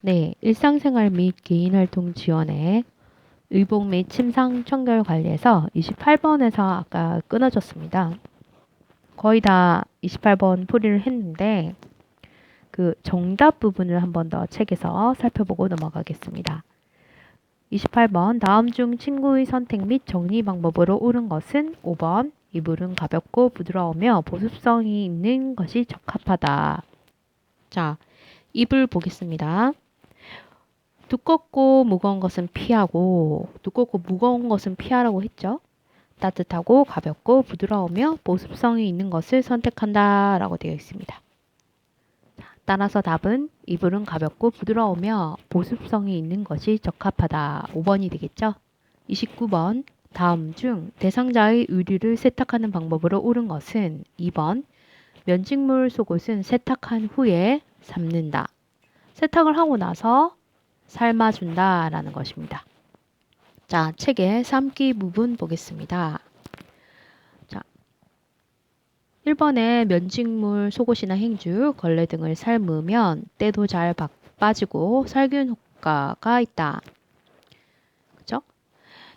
네, 일상생활 및 개인활동 지원에 의복 및 침상 청결 관리에서 28번에서 아까 끊어졌습니다. 거의 다 28번 풀이를 했는데 그 정답 부분을 한 번 더 책에서 살펴보고 넘어가겠습니다. 28번 다음 중 친구의 선택 및 정리 방법으로 옳은 것은 5번 이불은 가볍고 부드러우며 보습성이 있는 것이 적합하다. 자, 이불 보겠습니다. 두껍고 무거운 것은 피하고 두껍고 무거운 것은 피하라고 했죠. 따뜻하고 가볍고 부드러우며 보습성이 있는 것을 선택한다 라고 되어 있습니다. 따라서 답은 이불은 가볍고 부드러우며 보습성이 있는 것이 적합하다. 5번이 되겠죠. 29번 다음 중 대상자의 의류를 세탁하는 방법으로 옳은 것은 2번 면직물 속옷은 세탁한 후에 삶는다. 세탁을 하고 나서 삶아준다 라는 것입니다. 자, 책의 삶기 부분 보겠습니다. 자, 1번에 면직물, 속옷이나 행주, 걸레 등을 삶으면 때도 잘 빠지고 살균 효과가 있다. 그죠?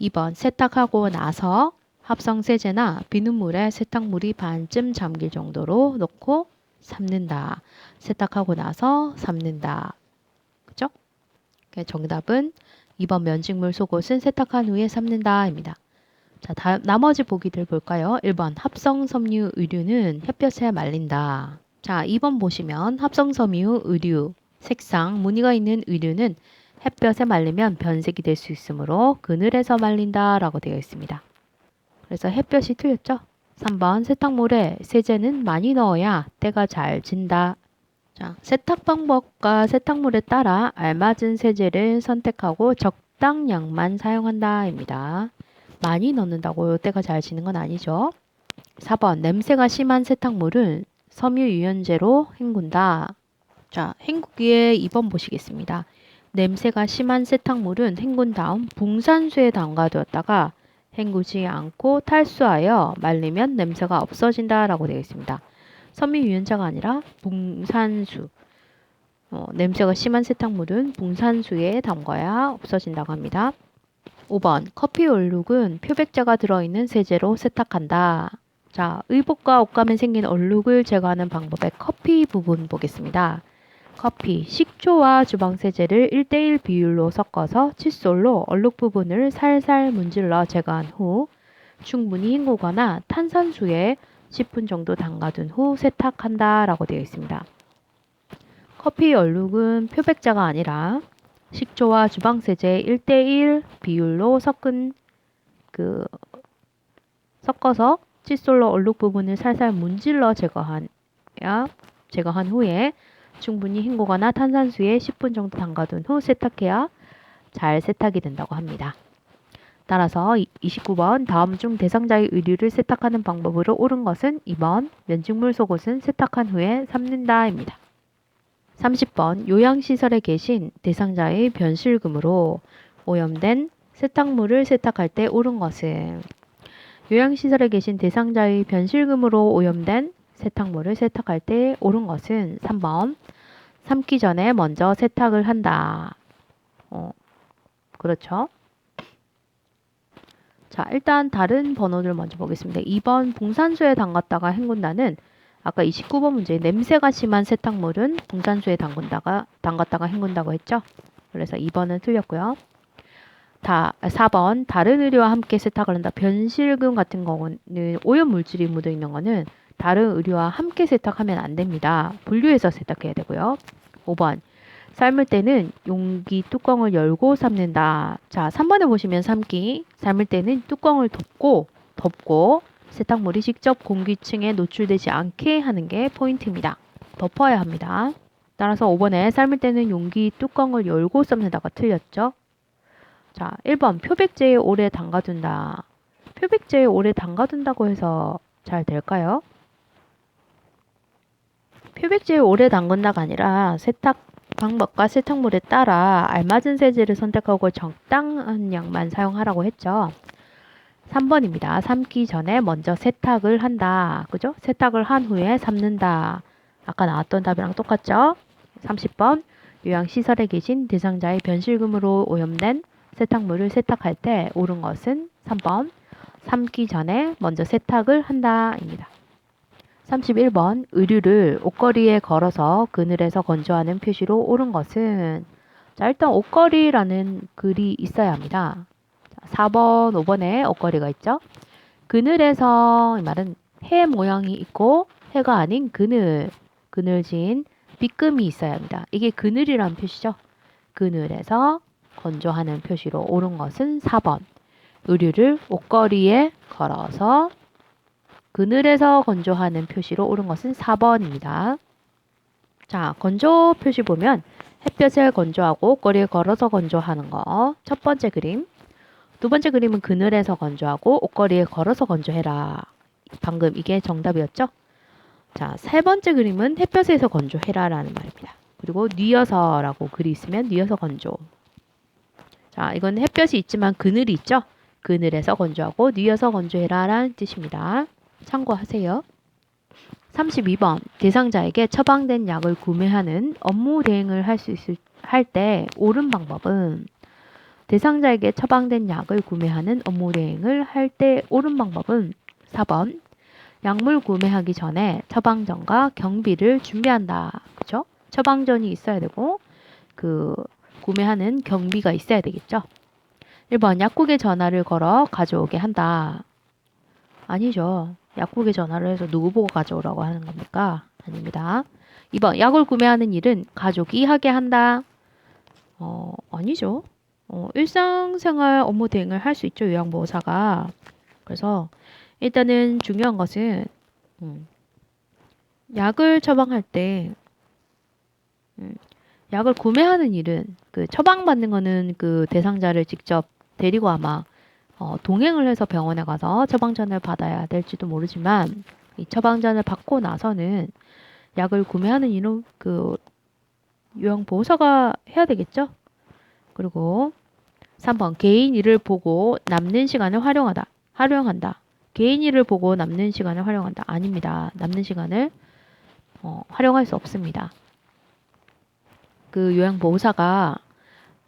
2번 세탁하고 나서 합성세제나 비눗물에 세탁물이 반쯤 잠길 정도로 넣고 삶는다. 세탁하고 나서 삶는다. 그죠? 정답은 2번 면직물 속옷은 세탁한 후에 삶는다 입니다. 자, 나머지 보기들 볼까요? 1번 합성섬유 의류는 햇볕에 말린다. 자, 2번 보시면 합성섬유 의류, 색상, 무늬가 있는 의류는 햇볕에 말리면 변색이 될 수 있으므로 그늘에서 말린다 라고 되어 있습니다. 그래서 햇볕이 틀렸죠? 3번 세탁물에 세제는 많이 넣어야 때가 잘 진다. 자, 세탁 방법과 세탁물에 따라 알맞은 세제를 선택하고 적당량만 사용한다입니다. 많이 넣는다고 때가 잘 지는 건 아니죠. 4번 냄새가 심한 세탁물은 섬유유연제로 헹군다. 자, 헹구기에 2번 보시겠습니다. 냄새가 심한 세탁물은 헹군 다음 붕산수에 담가두었다가 헹구지 않고 탈수하여 말리면 냄새가 없어진다 라고 되어 있습니다. 섬유유연자가 아니라 붕산수. 냄새가 심한 세탁물은 붕산수에 담가야 없어진다고 합니다. 5번 커피 얼룩은 표백제가 들어있는 세제로 세탁한다. 자, 의복과 옷감에 생긴 얼룩을 제거하는 방법의 커피 부분 보겠습니다. 커피, 식초와 주방세제를 1:1 비율로 섞어서 칫솔로 얼룩 부분을 살살 문질러 제거한 후 충분히 헹구거나 탄산수에 10분 정도 담가둔 후 세탁한다 라고 되어 있습니다. 커피 얼룩은 표백제가 아니라 식초와 주방세제 1:1 비율로 섞어서 칫솔로 얼룩 부분을 살살 문질러 제거한 후에 충분히 헹구거나 탄산수에 10분 정도 담가둔 후 세탁해야 잘 세탁이 된다고 합니다. 따라서 29번 다음 중 대상자의 의류를 세탁하는 방법으로 옳은 것은 2번 면직물 속옷은 세탁한 후에 삶는다입니다. 30번 요양시설에 계신 대상자의 변실금으로 오염된 세탁물을 세탁할 때 옳은 것은 요양시설에 계신 대상자의 변실금으로 오염된 세탁물을 세탁할 때 옳은 것은 3번 삶기 전에 먼저 세탁을 한다. 그렇죠. 자, 일단 다른 번호들 먼저 보겠습니다. 2번 붕산수에 담갔다가 헹군다는 아까 29번 문제 냄새가 심한 세탁물은 붕산수에 담갔다가 헹군다고 했죠. 그래서 2번은 틀렸고요. 4번 다른 의류와 함께 세탁을 한다. 변실금 같은 경우는 오염 물질이 묻어 있는 거는 다른 의류와 함께 세탁하면 안 됩니다. 분류해서 세탁해야 되고요. 5번 삶을 때는 용기 뚜껑을 열고 삶는다. 자, 3번에 보시면 삶기. 삶을 때는 뚜껑을 덮고 세탁물이 직접 공기층에 노출되지 않게 하는 게 포인트입니다. 덮어야 합니다. 따라서 5번에 삶을 때는 용기 뚜껑을 열고 삶는다가 틀렸죠. 자, 1번 표백제에 오래 담가둔다. 표백제에 오래 담가둔다고 해서 잘 될까요? 표백제에 오래 담근다가 아니라 세탁 방법과 세탁물에 따라 알맞은 세제를 선택하고 적당한 양만 사용하라고 했죠. 3번입니다. 삶기 전에 먼저 세탁을 한다. 그죠? 세탁을 한 후에 삶는다. 아까 나왔던 답이랑 똑같죠? 30번 요양시설에 계신 대상자의 변실금으로 오염된 세탁물을 세탁할 때 옳은 것은 3번 삶기 전에 먼저 세탁을 한다입니다. 31번 의류를 옷걸이에 걸어서 그늘에서 건조하는 표시로 옳은 것은 자, 일단 옷걸이라는 글이 있어야 합니다. 4번, 5번에 옷걸이가 있죠. 그늘에서 이 말은 해 모양이 있고 해가 아닌 그늘진 빗금이 있어야 합니다. 이게 그늘이라는 표시죠. 그늘에서 건조하는 표시로 옳은 것은 4번. 의류를 옷걸이에 걸어서 그늘에서 건조하는 표시로 옳은 것은 4번입니다. 자, 건조 표시 보면 햇볕에 건조하고 옷걸이에 걸어서 건조하는 거. 첫 번째 그림. 두 번째 그림은 그늘에서 건조하고 옷걸이에 걸어서 건조해라. 방금 이게 정답이었죠? 자, 세 번째 그림은 햇볕에서 건조해라 라는 말입니다. 그리고 뉘어서라고 글이 있으면 뉘어서 건조. 자, 이건 햇볕이 있지만 그늘이 있죠? 그늘에서 건조하고 뉘어서 건조해라 라는 뜻입니다. 참고하세요. 32번 대상자에게 처방된 약을 구매하는 업무 대행을 할 때 옳은 방법은 대상자에게 처방된 약을 구매하는 업무 대행을 할 때 옳은 방법은 4번 약물 구매하기 전에 처방전과 경비를 준비한다. 그죠? 처방전이 있어야 되고 그 구매하는 경비가 있어야 되겠죠. 1번 약국에 전화를 걸어 가져오게 한다. 아니죠. 약국에 전화를 해서 누구 보고 가져오라고 하는 겁니까? 아닙니다. 2번 약을 구매하는 일은 가족이 하게 한다. 아니죠. 일상생활 업무 대행을 할 수 있죠. 요양보호사가. 그래서 일단은 중요한 것은 약을 처방할 때 약을 구매하는 일은 그 처방받는 거는 그 대상자를 직접 데리고 아마 동행을 해서 병원에 가서 처방전을 받아야 될지도 모르지만 이 처방전을 받고 나서는 약을 구매하는 일은 그 요양보호사가 해야 되겠죠. 그리고 3번 개인 일을 보고 남는 시간을 활용한다. 개인 일을 보고 남는 시간을 활용한다. 아닙니다. 남는 시간을 활용할 수 없습니다. 그 요양보호사가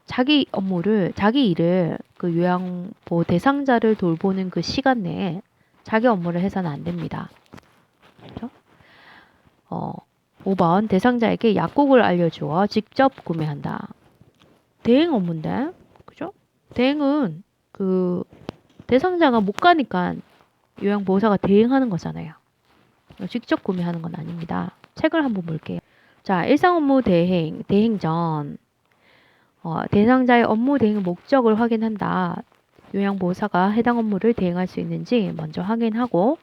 자기 일을 그 요양보호 대상자를 돌보는 그 시간 내에 자기 업무를 해서는 안 됩니다. 그렇죠? 5번 대상자에게 약국을 알려주어 직접 구매한다. 대행 업무인데, 그죠? 대행은 그 대상자가 못 가니까 요양보호사가 대행하는 거잖아요. 직접 구매하는 건 아닙니다. 책을 한번 볼게요. 자, 일상 업무 대행 전 대상자의 업무 대행 목적을 확인한다. 요양보호사가 해당 업무를 대행할 수 있는지 먼저 확인하고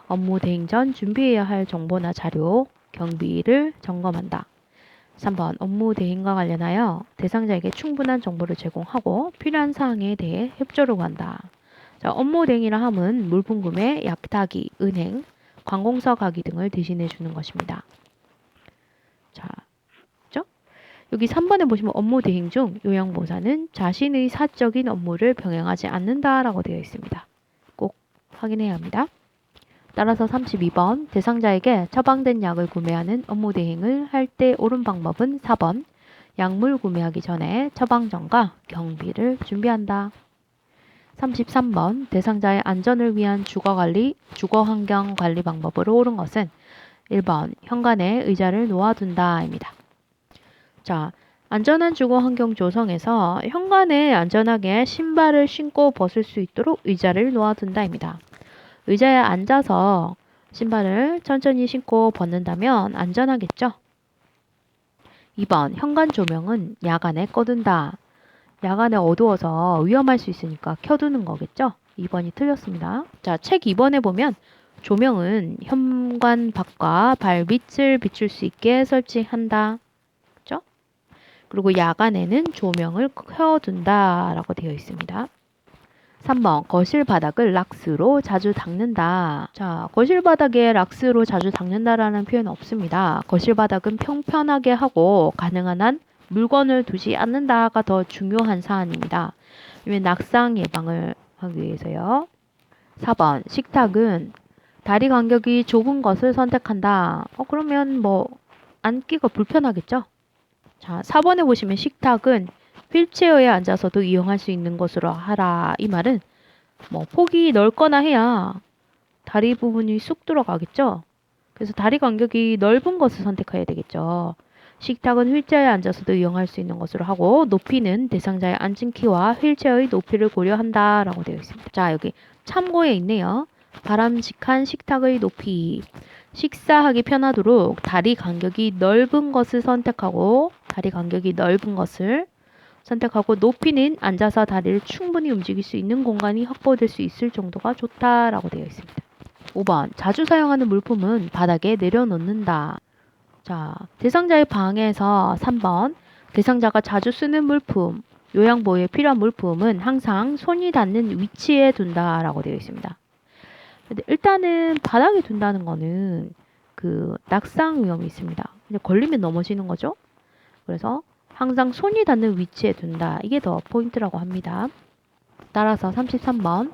업무 대행 전 준비해야 할 정보나 자료, 경비를 점검한다. 3번 업무 대행과 관련하여 대상자에게 충분한 정보를 제공하고 필요한 사항에 대해 협조를 구한다. 자, 업무 대행이라 함은 물품 구매, 약 타기, 은행, 관공서 가기 등을 대신해 주는 것입니다. 자, 그죠? 여기 3번에 보시면 업무 대행 중 요양보호사는 자신의 사적인 업무를 병행하지 않는다라고 되어 있습니다. 꼭 확인해야 합니다. 따라서 32번 대상자에게 처방된 약을 구매하는 업무 대행을 할 때 옳은 방법은 4번 약물 구매하기 전에 처방전과 경비를 준비한다. 33번 대상자의 안전을 위한 주거환경 관리 방법으로 옳은 것은 1번 현관에 의자를 놓아둔다입니다. 자, 안전한 주거환경 조성에서 현관에 안전하게 신발을 신고 벗을 수 있도록 의자를 놓아둔다입니다. 의자에 앉아서 신발을 천천히 신고 벗는다면 안전하겠죠? 2번 현관 조명은 야간에 꺼둔다. 야간에 어두워서 위험할 수 있으니까 켜두는 거겠죠? 2번이 틀렸습니다. 자, 책 2번에 보면 조명은 현관 밖과 발빛을 비출 수 있게 설치한다. 그죠? 그리고 야간에는 조명을 켜둔다 라고 되어 있습니다. 3번 거실 바닥을 락스로 자주 닦는다. 자, 거실 바닥에 락스로 자주 닦는다라는 표현 없습니다. 거실 바닥은 평평하게 하고 가능한 한 물건을 두지 않는다가 더 중요한 사안입니다. 낙상 예방을 하기 위해서요. 4번 식탁은 다리 간격이 좁은 것을 선택한다. 그러면 뭐 앉기가 불편하겠죠? 자, 4번에 보시면 식탁은 휠체어에 앉아서도 이용할 수 있는 것으로 하라. 이 말은 뭐 폭이 넓거나 해야 다리 부분이 쑥 들어가겠죠. 그래서 다리 간격이 넓은 것을 선택해야 되겠죠. 식탁은 휠체어에 앉아서도 이용할 수 있는 것으로 하고 높이는 대상자의 앉은 키와 휠체어의 높이를 고려한다 라고 되어 있습니다. 자, 여기 참고에 있네요. 바람직한 식탁의 높이. 식사하기 편하도록 다리 간격이 넓은 것을 선택하고 높이는 앉아서 다리를 충분히 움직일 수 있는 공간이 확보될 수 있을 정도가 좋다라고 되어 있습니다. 5번 자주 사용하는 물품은 바닥에 내려놓는다. 자, 대상자의 방에서 3번 대상자가 자주 쓰는 물품, 요양보호에 필요한 물품은 항상 손이 닿는 위치에 둔다라고 되어 있습니다. 근데 일단은 바닥에 둔다는 거는 그 낙상 위험이 있습니다. 걸리면 넘어지는 거죠. 그래서 항상 손이 닿는 위치에 둔다. 이게 더 포인트라고 합니다. 따라서 33번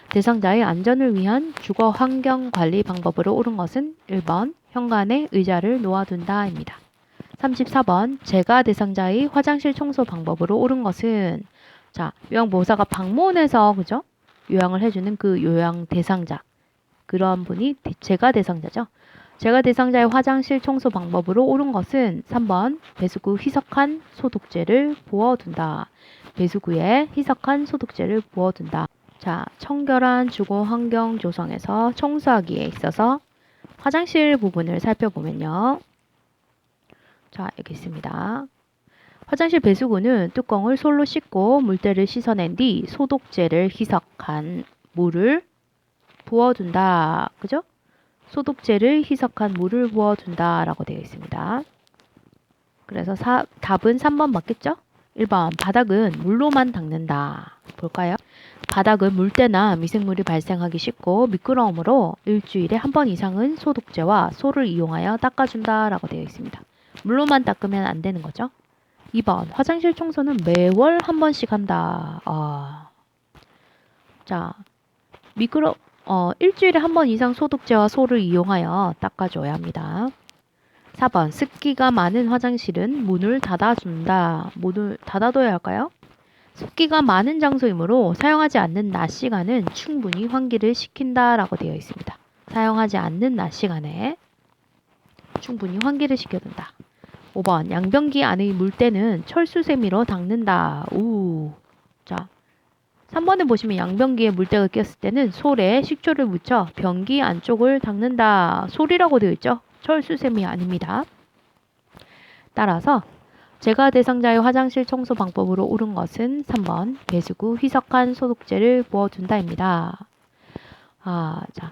대상자의 안전을 위한 주거 환경 관리 방법으로 옳은 것은 1번 현관에 의자를 놓아둔다입니다. 34번 제가 대상자의 화장실 청소 방법으로 옳은 것은 자, 요양보호사가 방문해서 그죠? 요양을 해주는 그 요양 대상자 그러한 분이 제가 대상자죠. 제가 대상자의 화장실 청소 방법으로 옳은 것은 3번 배수구 희석한 소독제를 부어둔다. 배수구에 희석한 소독제를 부어둔다. 자, 청결한 주거 환경 조성에서 청소하기에 있어서 화장실 부분을 살펴보면요. 자, 여기 있습니다. 화장실 배수구는 뚜껑을 솔로 씻고 물때를 씻어낸 뒤 소독제를 희석한 물을 부어둔다. 그죠? 소독제를 희석한 물을 부어둔다 라고 되어 있습니다. 그래서 답은 3번 맞겠죠? 1번 바닥은 물로만 닦는다. 볼까요? 바닥은 물때나 미생물이 발생하기 쉽고 미끄러우므로 일주일에 한 번 이상은 소독제와 소를 이용하여 닦아준다 라고 되어 있습니다. 물로만 닦으면 안 되는 거죠. 2번 화장실 청소는 매월 한 번씩 한다. 자, 일주일에 한 번 이상 소독제와 소를 이용하여 닦아줘야 합니다. 4번 습기가 많은 화장실은 문을 닫아준다. 문을 닫아둬야 할까요? 습기가 많은 장소이므로 사용하지 않는 낮 시간은 충분히 환기를 시킨다라고 되어 있습니다. 사용하지 않는 낮 시간에 충분히 환기를 시켜둔다. 5번 양변기 안의 물때는 철수세미로 닦는다. 자, 3번에 보시면 양변기에 물때가 꼈을 때는 솔에 식초를 묻혀 변기 안쪽을 닦는다. 솔이라고 되어 있죠. 철수세미 아닙니다. 따라서 제가 대상자의 화장실 청소 방법으로 옳은 것은 3번 배수구 희석한 소독제를 부어둔다입니다. 자,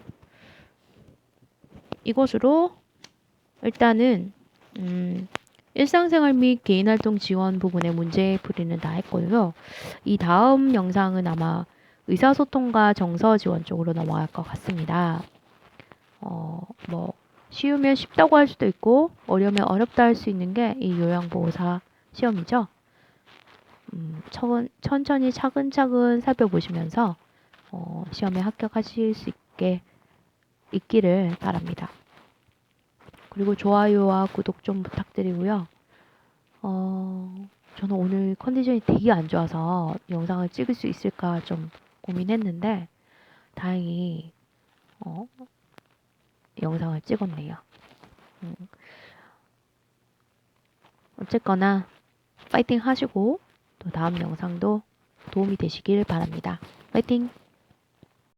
이것으로 일단은 일상생활 및 개인활동 지원 부분의 문제풀이는 다 했고요. 이 다음 영상은 아마 의사소통과 정서 지원 쪽으로 넘어갈 것 같습니다. 뭐 쉬우면 쉽다고 할 수도 있고 어려우면 어렵다 할 수 있는 게 이 요양보호사 시험이죠. 천천히 차근차근 살펴보시면서 시험에 합격하실 수 있기를 바랍니다. 그리고 좋아요와 구독 좀 부탁드리고요. 저는 오늘 컨디션이 되게 안 좋아서 영상을 찍을 수 있을까 좀 고민했는데 다행히 영상을 찍었네요. 어쨌거나 파이팅 하시고 또 다음 영상도 도움이 되시길 바랍니다. 파이팅!